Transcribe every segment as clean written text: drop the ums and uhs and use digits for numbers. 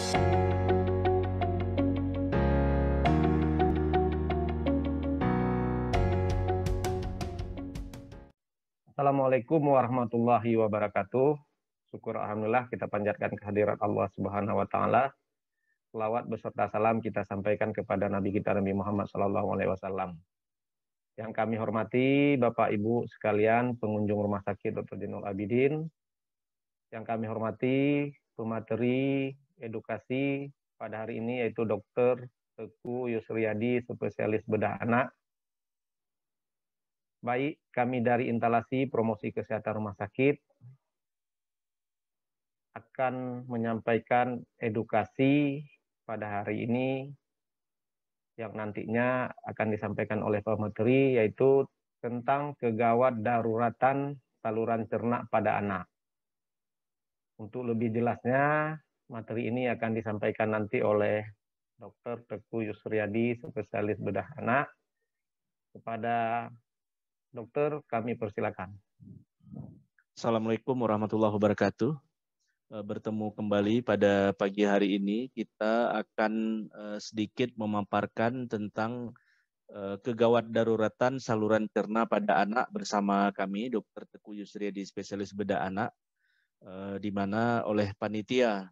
Assalamualaikum warahmatullahi wabarakatuh. Syukur alhamdulillah kita panjatkan kehadirat Allah Subhanahu wa taala. Selawat beserta salam kita sampaikan kepada Nabi kita Nabi Muhammad sallallahu alaihi wasallam. Yang kami hormati Bapak Ibu sekalian pengunjung Rumah Sakit Dr. Zainul Abidin. Yang kami hormati pemateri edukasi pada hari ini yaitu Dr. Teguh Yusriyadi, spesialis bedah anak. Baik, kami dari Instalasi Promosi Kesehatan Rumah Sakit akan menyampaikan edukasi pada hari ini yang nantinya akan disampaikan oleh Pak Menteri, yaitu tentang kegawat daruratan saluran cerna pada anak. Untuk lebih jelasnya, materi ini akan disampaikan nanti oleh Dr. Teguh Yusriyadi, spesialis bedah anak. Kepada dokter, kami persilakan. Assalamualaikum warahmatullahi wabarakatuh. Bertemu kembali pada pagi hari ini. Kita akan sedikit memaparkan tentang kegawat daruratan saluran cerna pada anak bersama kami, Dr. Teguh Yusriyadi, spesialis bedah anak, di mana oleh panitia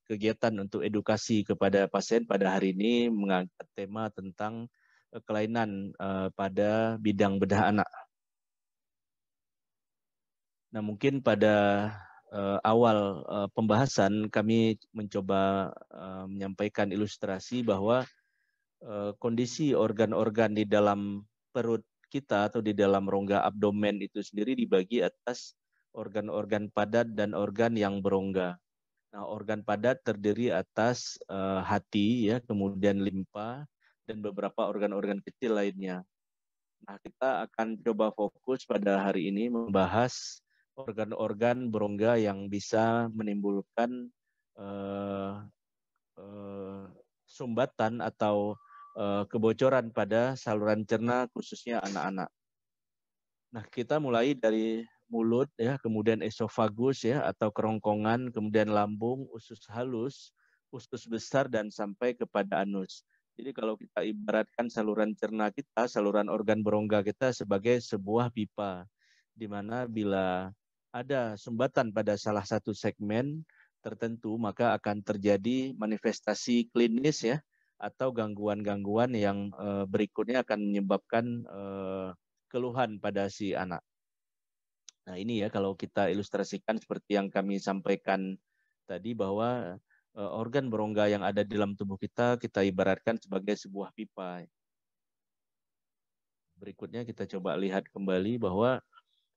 kegiatan untuk edukasi kepada pasien pada hari ini mengangkat tema tentang kelainan pada bidang bedah anak. Nah, mungkin pada awal pembahasan kami mencoba menyampaikan ilustrasi bahwa kondisi organ-organ di dalam perut kita atau di dalam rongga abdomen itu sendiri dibagi atas organ-organ padat dan organ yang berongga. Nah, organ padat terdiri atas hati, ya, kemudian limpa, dan beberapa organ-organ kecil lainnya. Nah, kita akan coba fokus pada hari ini membahas organ-organ berongga yang bisa menimbulkan sumbatan atau kebocoran pada saluran cerna khususnya anak-anak. Nah, kita mulai dari mulut, ya, kemudian esofagus, ya, atau kerongkongan, kemudian lambung, usus halus, usus besar, dan sampai kepada anus. Jadi kalau kita ibaratkan saluran cerna kita, saluran organ berongga kita sebagai sebuah pipa, di mana bila ada sumbatan pada salah satu segmen tertentu, maka akan terjadi manifestasi klinis, ya, atau gangguan-gangguan yang berikutnya akan menyebabkan keluhan pada si anak. Nah, ini ya kalau kita ilustrasikan seperti yang kami sampaikan tadi, bahwa organ berongga yang ada di dalam tubuh kita ibaratkan sebagai sebuah pipa. Berikutnya kita coba lihat kembali bahwa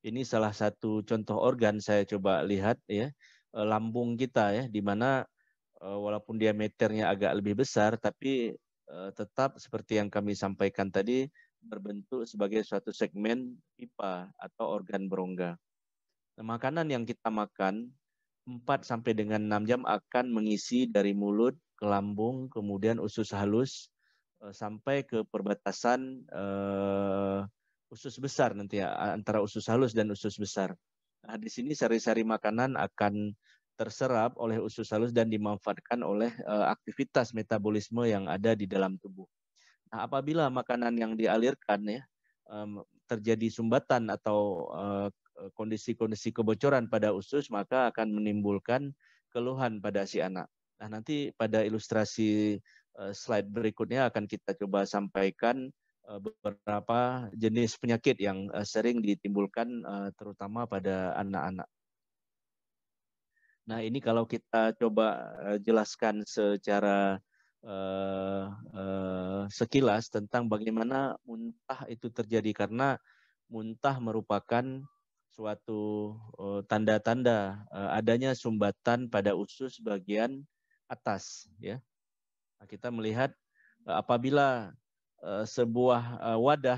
ini salah satu contoh organ. Saya coba lihat, ya, lambung kita, ya, di mana walaupun diameternya agak lebih besar, tapi tetap seperti yang kami sampaikan tadi, berbentuk sebagai suatu segmen pipa atau organ berongga. Nah, makanan yang kita makan 4 sampai dengan 6 jam akan mengisi dari mulut ke lambung, kemudian usus halus sampai ke perbatasan usus besar nanti, ya, antara usus halus dan usus besar. Nah, di sini sari-sari makanan akan terserap oleh usus halus dan dimanfaatkan oleh aktivitas metabolisme yang ada di dalam tubuh. Nah, apabila makanan yang dialirkan, ya, terjadi sumbatan atau kondisi-kondisi kebocoran pada usus, maka akan menimbulkan keluhan pada si anak. Nah, nanti pada ilustrasi slide berikutnya akan kita coba sampaikan beberapa jenis penyakit yang sering ditimbulkan terutama pada anak-anak. Nah, ini kalau kita coba jelaskan secara sekilas tentang bagaimana muntah itu terjadi, karena muntah merupakan suatu tanda-tanda adanya sumbatan pada usus bagian atas, ya. Nah, kita melihat apabila sebuah wadah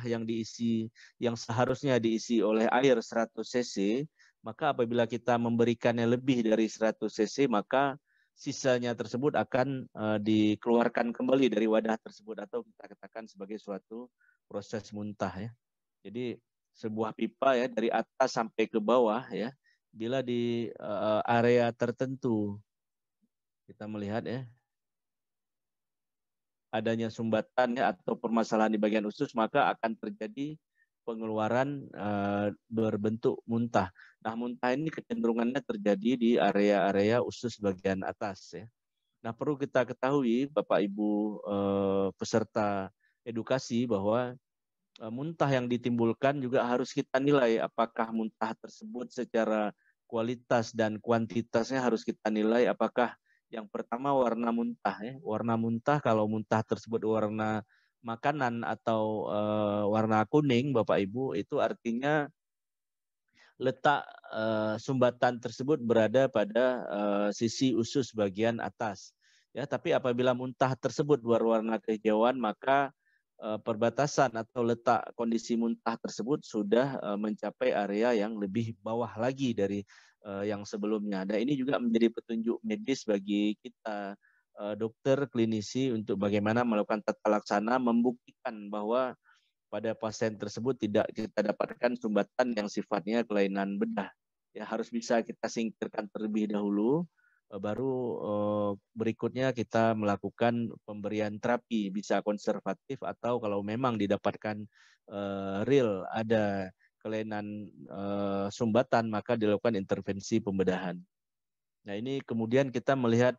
yang seharusnya diisi oleh air 100 cc, maka apabila kita memberikannya lebih dari 100 cc, maka sisanya tersebut akan dikeluarkan kembali dari wadah tersebut, atau kita katakan sebagai suatu proses muntah, ya. Jadi sebuah pipa, ya, dari atas sampai ke bawah, ya, bila di area tertentu Kita melihat ya, adanya sumbatan ya atau permasalahan di bagian usus, maka akan terjadi pengeluaran berbentuk muntah. Nah, muntah ini kecenderungannya terjadi di area-area usus bagian atas ya. Nah, perlu kita ketahui Bapak Ibu peserta edukasi bahwa muntah yang ditimbulkan juga harus kita nilai apakah muntah tersebut secara kualitas dan kuantitasnya harus kita nilai. Apakah yang pertama warna muntah ya. Warna muntah, kalau muntah tersebut warna makanan atau warna kuning Bapak Ibu, itu artinya letak sumbatan tersebut berada pada sisi usus bagian atas. Ya, tapi apabila muntah tersebut berwarna kehijauan, maka perbatasan atau letak kondisi muntah tersebut sudah mencapai area yang lebih bawah lagi dari yang sebelumnya. Dan ini juga menjadi petunjuk medis bagi kita dokter klinisi untuk bagaimana melakukan tata laksana membuktikan bahwa pada pasien tersebut tidak kita dapatkan sumbatan yang sifatnya kelainan bedah. Ya, harus bisa kita singkirkan terlebih dahulu, baru berikutnya kita melakukan pemberian terapi, bisa konservatif atau kalau memang didapatkan real ada kelainan sumbatan, maka dilakukan intervensi pembedahan. Nah, ini kemudian kita melihat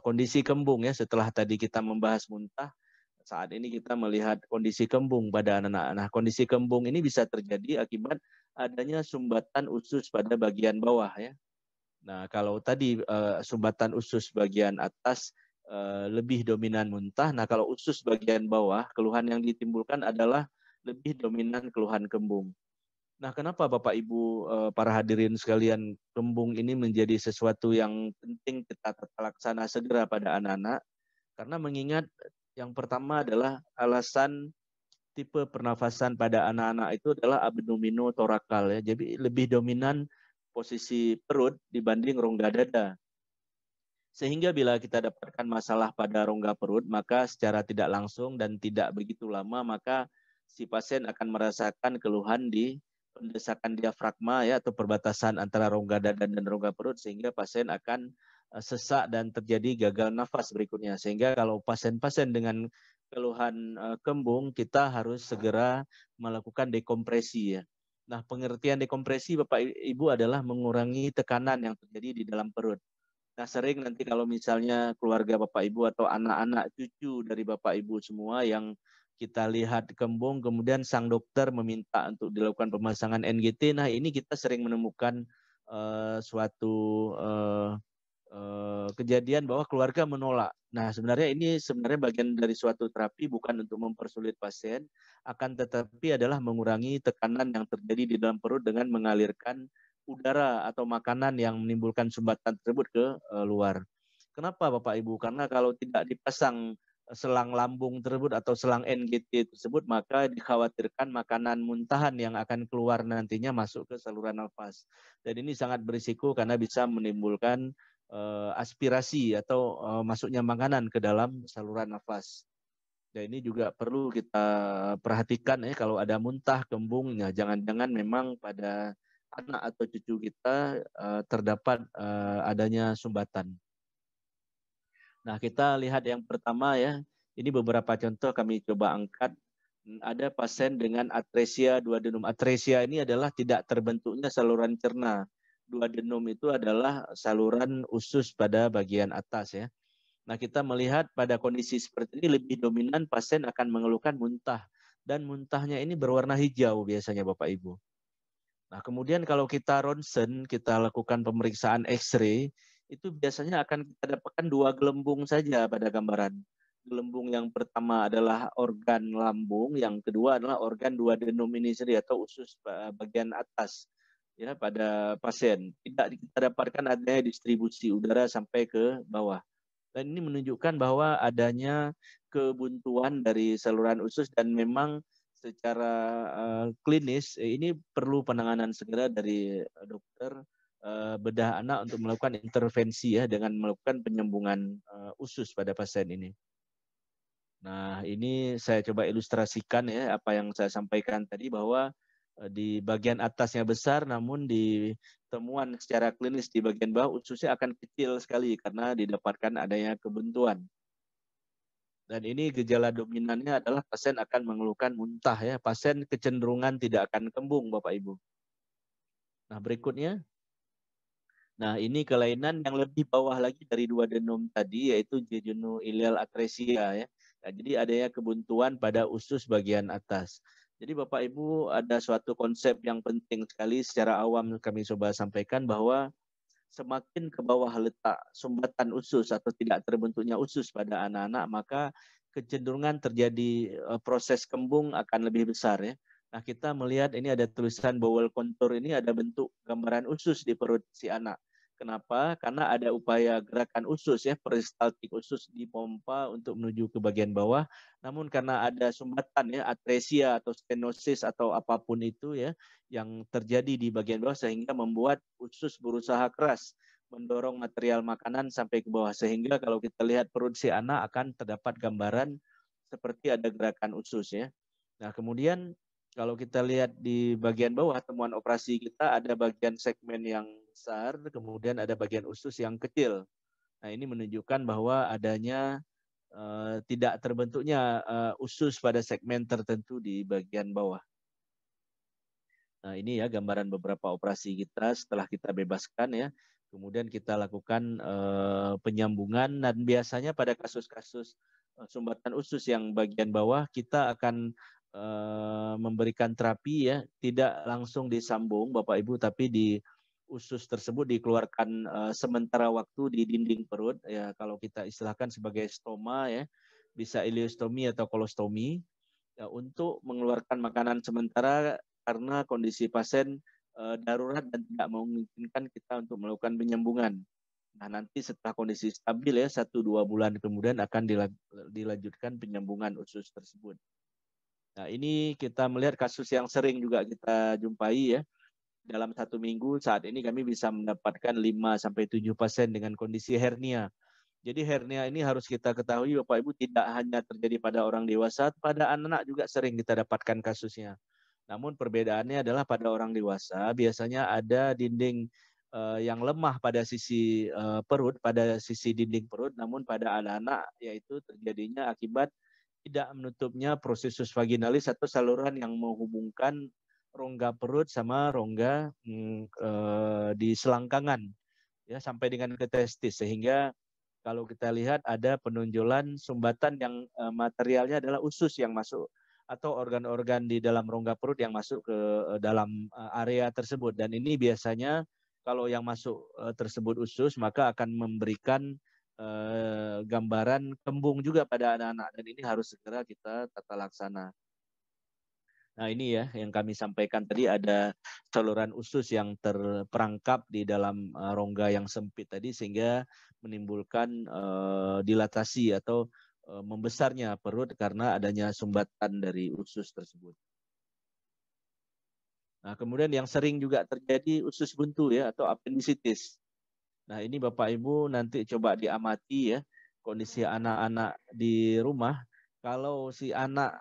kondisi kembung ya, setelah tadi kita membahas muntah, saat ini kita melihat kondisi kembung pada anak-anak. Nah, kondisi kembung ini bisa terjadi akibat adanya sumbatan usus pada bagian bawah ya. Nah, kalau tadi sumbatan usus bagian atas lebih dominan muntah. Nah, kalau usus bagian bawah, keluhan yang ditimbulkan adalah lebih dominan keluhan kembung. Nah, kenapa Bapak Ibu para hadirin sekalian, kembung ini menjadi sesuatu yang penting kita tata laksana segera pada anak-anak? Karena mengingat yang pertama adalah alasan tipe pernafasan pada anak-anak itu adalah abdominotorakal ya. Jadi lebih dominan posisi perut dibanding rongga dada. Sehingga bila kita dapatkan masalah pada rongga perut, maka secara tidak langsung dan tidak begitu lama, maka si pasien akan merasakan keluhan di pendesakan diafragma ya, atau perbatasan antara rongga dada dan rongga perut, sehingga pasien akan sesak dan terjadi gagal nafas berikutnya. Sehingga kalau pasien-pasien dengan keluhan kembung, kita harus segera melakukan dekompresi ya. Nah, pengertian dekompresi Bapak Ibu adalah mengurangi tekanan yang terjadi di dalam perut. Nah, sering nanti kalau misalnya keluarga Bapak Ibu atau anak-anak cucu dari Bapak Ibu semua yang kita lihat kembung, kemudian sang dokter meminta untuk dilakukan pemasangan NGT. Nah, ini kita sering menemukan suatu kejadian bahwa keluarga menolak. Nah, sebenarnya ini bagian dari suatu terapi, bukan untuk mempersulit pasien, akan tetapi adalah mengurangi tekanan yang terjadi di dalam perut dengan mengalirkan udara atau makanan yang menimbulkan sumbatan tersebut ke luar. Kenapa Bapak Ibu? Karena kalau tidak dipasang selang lambung tersebut atau selang NGT tersebut, maka dikhawatirkan makanan muntahan yang akan keluar nantinya masuk ke saluran nafas. Dan ini sangat berisiko karena bisa menimbulkan aspirasi atau masuknya makanan ke dalam saluran nafas. Dan ini juga perlu kita perhatikan ya, kalau ada muntah, kembung, ya jangan-jangan memang pada anak atau cucu kita terdapat adanya sumbatan. Nah, kita lihat yang pertama ya, ini beberapa contoh kami coba angkat. Ada pasien dengan atresia duodenum. Atresia ini adalah tidak terbentuknya saluran cerna. Duodenum itu adalah saluran usus pada bagian atas ya. Nah, kita melihat pada kondisi seperti ini lebih dominan pasien akan mengeluhkan muntah. Dan muntahnya ini berwarna hijau biasanya Bapak Ibu. Nah, kemudian kalau kita ronsen, kita lakukan pemeriksaan X-ray, itu biasanya akan kita dapatkan dua gelembung saja pada gambaran. Gelembung yang pertama adalah organ lambung, yang kedua adalah organ duodenum ini sendiri atau usus bagian atas ya pada pasien. Tidak kita dapatkan adanya distribusi udara sampai ke bawah. Dan ini menunjukkan bahwa adanya kebuntuan dari saluran usus dan memang secara klinis ini perlu penanganan segera dari dokter bedah anak untuk melakukan intervensi ya dengan melakukan penyambungan usus pada pasien ini. Nah, ini saya coba ilustrasikan ya apa yang saya sampaikan tadi, bahwa di bagian atasnya besar namun di temuan secara klinis di bagian bawah ususnya akan kecil sekali karena didapatkan adanya kebuntuan. Dan ini gejala dominannya adalah pasien akan mengeluhkan muntah ya. Pasien kecenderungan tidak akan kembung Bapak Ibu. Nah berikutnya, nah ini kelainan yang lebih bawah lagi dari duodenum tadi yaitu jejunoileal atresia ya. Nah, jadi adanya kebuntuan pada usus bagian atas. Jadi Bapak Ibu ada suatu konsep yang penting sekali secara awam kami coba sampaikan bahwa semakin ke bawah letak sumbatan usus atau tidak terbentuknya usus pada anak-anak, maka kecenderungan terjadi proses kembung akan lebih besar ya. Nah kita melihat ini ada tulisan bowel contour ini ada bentuk gambaran usus di perut si anak. Kenapa? Karena ada upaya gerakan usus ya, peristaltik usus dipompa untuk menuju ke bagian bawah. Namun karena ada sumbatan ya, atresia atau stenosis atau apapun itu ya, yang terjadi di bagian bawah sehingga membuat usus berusaha keras mendorong material makanan sampai ke bawah. Sehingga kalau kita lihat perut si anak akan terdapat gambaran seperti ada gerakan usus ya. Nah kemudian kalau kita lihat di bagian bawah temuan operasi kita ada bagian segmen yang besar, kemudian ada bagian usus yang kecil. Nah ini menunjukkan bahwa adanya tidak terbentuknya usus pada segmen tertentu di bagian bawah. Nah ini ya gambaran beberapa operasi kita setelah kita bebaskan ya. Kemudian kita lakukan penyambungan dan biasanya pada kasus-kasus sumbatan usus yang bagian bawah kita akan memberikan terapi ya, tidak langsung disambung Bapak Ibu tapi di usus tersebut dikeluarkan sementara waktu di dinding perut ya kalau kita istilahkan sebagai stoma ya, bisa ileostomi atau kolostomi ya, untuk mengeluarkan makanan sementara karena kondisi pasien darurat dan tidak memungkinkan kita untuk melakukan penyambungan. Nah nanti setelah kondisi stabil ya 1-2 bulan kemudian akan dilanjutkan penyambungan usus tersebut. Nah ini kita melihat kasus yang sering juga kita jumpai ya. Dalam 1 minggu saat ini kami bisa mendapatkan 5-7 pasien dengan kondisi hernia. Jadi hernia ini harus kita ketahui Bapak Ibu tidak hanya terjadi pada orang dewasa, pada anak-anak juga sering kita dapatkan kasusnya. Namun perbedaannya adalah pada orang dewasa biasanya ada dinding yang lemah pada sisi perut, pada sisi dinding perut, namun pada anak-anak yaitu terjadinya akibat tidak menutupnya prosesus vaginalis atau saluran yang menghubungkan rongga perut sama rongga di selangkangan ya sampai dengan ke testis sehingga kalau kita lihat ada penonjolan sumbatan yang materialnya adalah usus yang masuk atau organ-organ di dalam rongga perut yang masuk ke dalam area tersebut dan ini biasanya kalau yang masuk tersebut usus maka akan memberikan gambaran kembung juga pada anak-anak dan ini harus segera kita tata laksana. Nah ini ya yang kami sampaikan tadi ada saluran usus yang terperangkap di dalam rongga yang sempit tadi sehingga menimbulkan dilatasi atau membesarnya perut karena adanya sumbatan dari usus tersebut. Nah kemudian yang sering juga terjadi usus buntu ya atau apendisitis. Nah ini Bapak Ibu nanti coba diamati ya kondisi anak-anak di rumah. Kalau si anak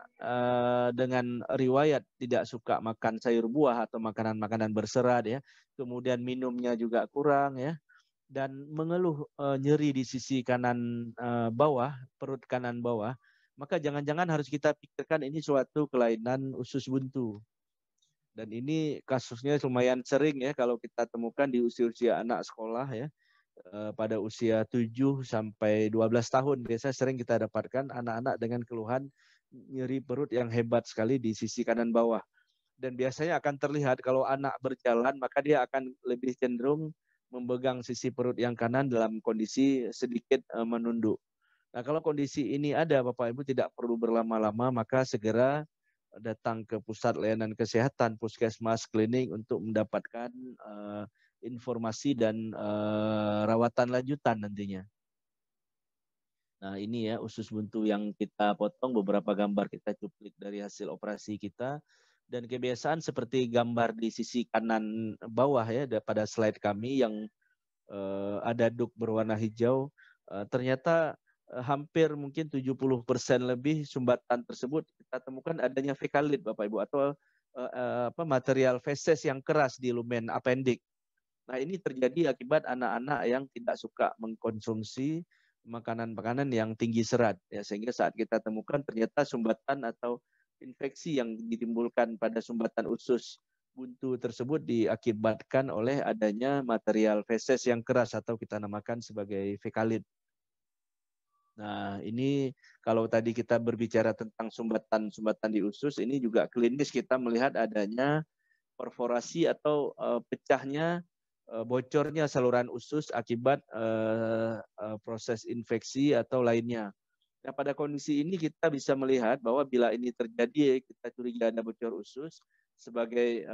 dengan riwayat tidak suka makan sayur buah atau makanan-makanan berserat ya, kemudian minumnya juga kurang ya, dan mengeluh nyeri di sisi kanan bawah, perut kanan bawah, maka jangan-jangan harus kita pikirkan ini suatu kelainan usus buntu. Dan ini kasusnya lumayan sering ya kalau kita temukan di usia-usia anak sekolah ya. Pada usia 7 sampai 12 tahun biasanya sering kita dapatkan anak-anak dengan keluhan nyeri perut yang hebat sekali di sisi kanan bawah. Dan biasanya akan terlihat kalau anak berjalan maka dia akan lebih cenderung memegang sisi perut yang kanan dalam kondisi sedikit menunduk. Nah, kalau kondisi ini ada Bapak Ibu tidak perlu berlama-lama maka segera datang ke pusat layanan kesehatan, puskesmas, klinik untuk mendapatkan informasi dan rawatan lanjutan nantinya. Nah ini ya usus buntu yang kita potong beberapa gambar kita cuplik dari hasil operasi kita dan kebiasaan seperti gambar di sisi kanan bawah ya pada slide kami yang ada duk berwarna hijau ternyata hampir mungkin 70% lebih sumbatan tersebut kita temukan adanya fekalit Bapak Ibu atau material feses yang keras di lumen appendix. Nah, ini terjadi akibat anak-anak yang tidak suka mengkonsumsi makanan-makanan yang tinggi serat, ya, sehingga saat kita temukan ternyata sumbatan atau infeksi yang ditimbulkan pada sumbatan usus buntu tersebut diakibatkan oleh adanya material feses yang keras atau kita namakan sebagai fekalit. Nah, ini kalau tadi kita berbicara tentang sumbatan-sumbatan di usus, ini juga klinis kita melihat adanya perforasi atau pecahnya, bocornya saluran usus akibat proses infeksi atau lainnya. Nah, pada kondisi ini kita bisa melihat bahwa bila ini terjadi, kita curiga ada bocor usus, sebagai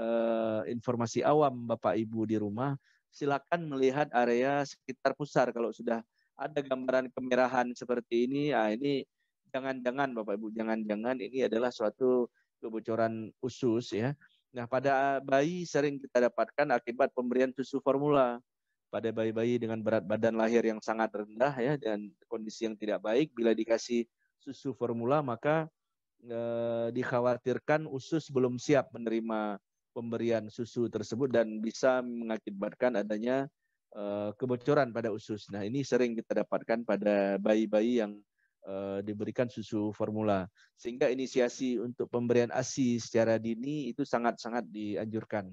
informasi awam Bapak Ibu di rumah, silakan melihat area sekitar pusar. Kalau sudah ada gambaran kemerahan seperti ini, ini jangan-jangan Bapak Ibu, jangan-jangan ini adalah suatu kebocoran usus ya. Nah, pada bayi sering kita dapatkan akibat pemberian susu formula. Pada bayi-bayi dengan berat badan lahir yang sangat rendah ya dan kondisi yang tidak baik, bila dikasih susu formula maka dikhawatirkan usus belum siap menerima pemberian susu tersebut dan bisa mengakibatkan adanya kebocoran pada usus. Nah, ini sering kita dapatkan pada bayi-bayi yang diberikan susu formula. Sehingga inisiasi untuk pemberian ASI secara dini itu sangat-sangat dianjurkan.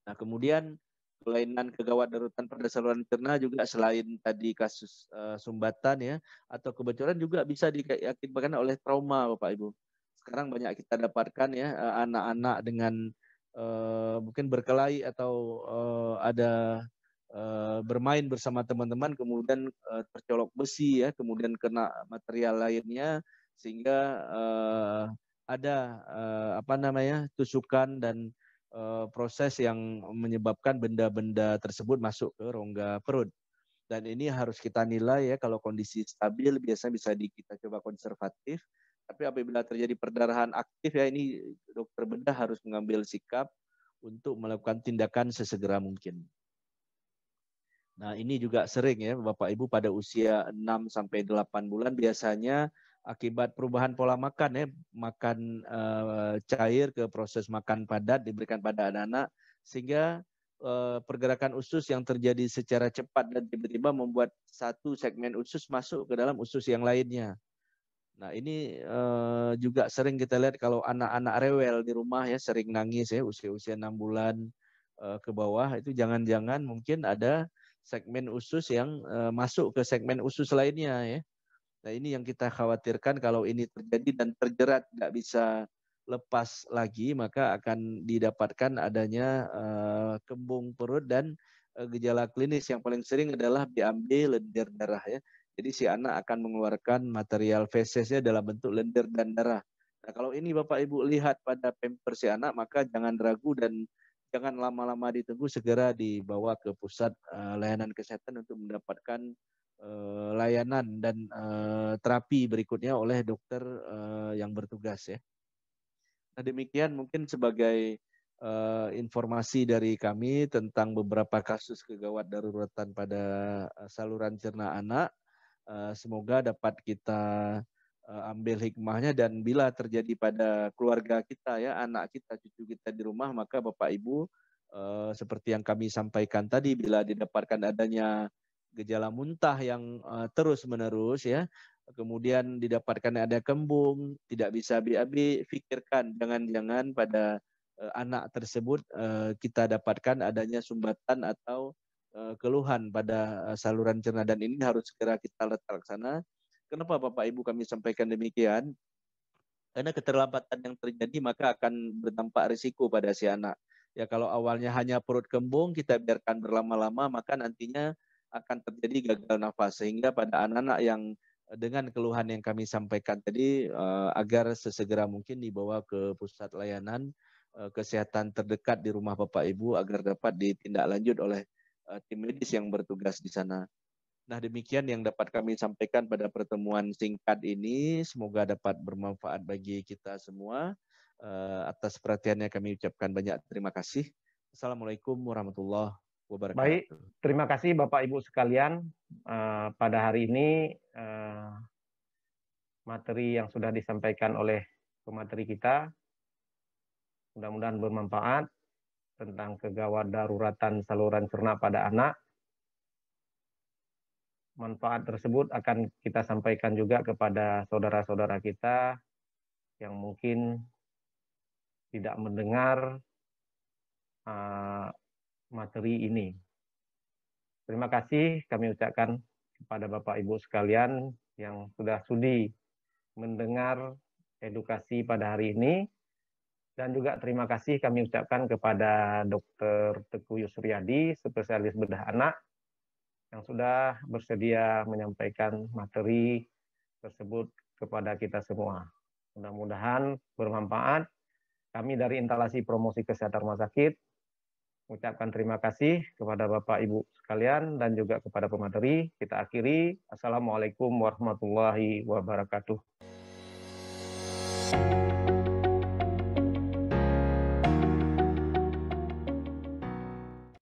Nah, kemudian kelainan kegawat darurat pada saluran cerna juga selain tadi kasus sumbatan ya atau kebocoran juga bisa diakibatkan oleh trauma Bapak Ibu. Sekarang banyak kita dapatkan ya anak-anak dengan mungkin berkelahi atau ada bermain bersama teman-teman kemudian tercolok besi ya, kemudian kena material lainnya sehingga ada apa namanya tusukan dan proses yang menyebabkan benda-benda tersebut masuk ke rongga perut. Dan ini harus kita nilai ya kalau kondisi stabil biasanya bisa kita coba konservatif. Tapi apabila terjadi perdarahan aktif ya ini dokter bedah harus mengambil sikap untuk melakukan tindakan sesegera mungkin. Nah, ini juga sering ya Bapak Ibu pada usia 6 sampai 8 bulan biasanya akibat perubahan pola makan ya, makan cair ke proses makan padat diberikan pada anak-anak sehingga pergerakan usus yang terjadi secara cepat dan tiba-tiba membuat satu segmen usus masuk ke dalam usus yang lainnya. Nah, ini juga sering kita lihat kalau anak-anak rewel di rumah ya sering nangis ya usia-usia 6 bulan ke bawah itu jangan-jangan mungkin ada segmen usus yang masuk ke segmen usus lainnya ya. Nah, ini yang kita khawatirkan kalau ini terjadi dan terjerat nggak bisa lepas lagi, maka akan didapatkan adanya kembung perut dan gejala klinis yang paling sering adalah BAB, lendir darah ya. Jadi si anak akan mengeluarkan material fesesnya dalam bentuk lendir dan darah. Nah, kalau ini Bapak Ibu lihat pada pampers si anak, maka jangan ragu dan jangan lama-lama ditunggu, segera dibawa ke pusat layanan kesehatan untuk mendapatkan layanan dan terapi berikutnya oleh dokter yang bertugas ya. Nah, demikian mungkin sebagai informasi dari kami tentang beberapa kasus kegawat daruratan pada saluran cerna anak. Semoga dapat kita ambil hikmahnya dan bila terjadi pada keluarga kita ya, anak kita, cucu kita di rumah, maka Bapak Ibu seperti yang kami sampaikan tadi, bila didapatkan adanya gejala muntah yang terus-menerus ya, kemudian didapatkan ada kembung, tidak bisa BAB, pikirkan jangan-jangan pada anak tersebut kita dapatkan adanya sumbatan atau keluhan pada saluran cerna dan ini harus segera kita letak sana. Kenapa Bapak Ibu kami sampaikan demikian? Karena keterlambatan yang terjadi maka akan berdampak risiko pada si anak. Ya kalau awalnya hanya perut kembung, kita biarkan berlama-lama, maka nantinya akan terjadi gagal nafas. Sehingga pada anak-anak yang dengan keluhan yang kami sampaikan tadi, agar sesegera mungkin dibawa ke pusat layanan kesehatan terdekat di rumah Bapak Ibu, agar dapat ditindaklanjut oleh tim medis yang bertugas di sana. Nah, demikian yang dapat kami sampaikan pada pertemuan singkat ini. Semoga dapat bermanfaat bagi kita semua. Atas perhatiannya kami ucapkan banyak terima kasih. Assalamualaikum warahmatullahi Baik, wabarakatuh. terima kasih Bapak Ibu sekalian. Pada hari ini materi yang sudah disampaikan oleh pemateri kita mudah-mudahan bermanfaat. tentang kegawat daruratan saluran cerna pada anak. Manfaat tersebut akan kita sampaikan juga kepada saudara-saudara kita yang mungkin tidak mendengar materi ini. Terima kasih kami ucapkan kepada Bapak Ibu sekalian yang sudah sudi mendengar edukasi pada hari ini. Dan juga terima kasih kami ucapkan kepada Dr. Teguh Yusriyadi, spesialis bedah anak, yang sudah bersedia menyampaikan materi tersebut kepada kita semua. Mudah-mudahan bermanfaat. Kami dari Instalasi Promosi Kesehatan Rumah Sakit mengucapkan terima kasih kepada Bapak Ibu sekalian dan juga kepada pemateri. Kita akhiri. Assalamualaikum warahmatullahi wabarakatuh.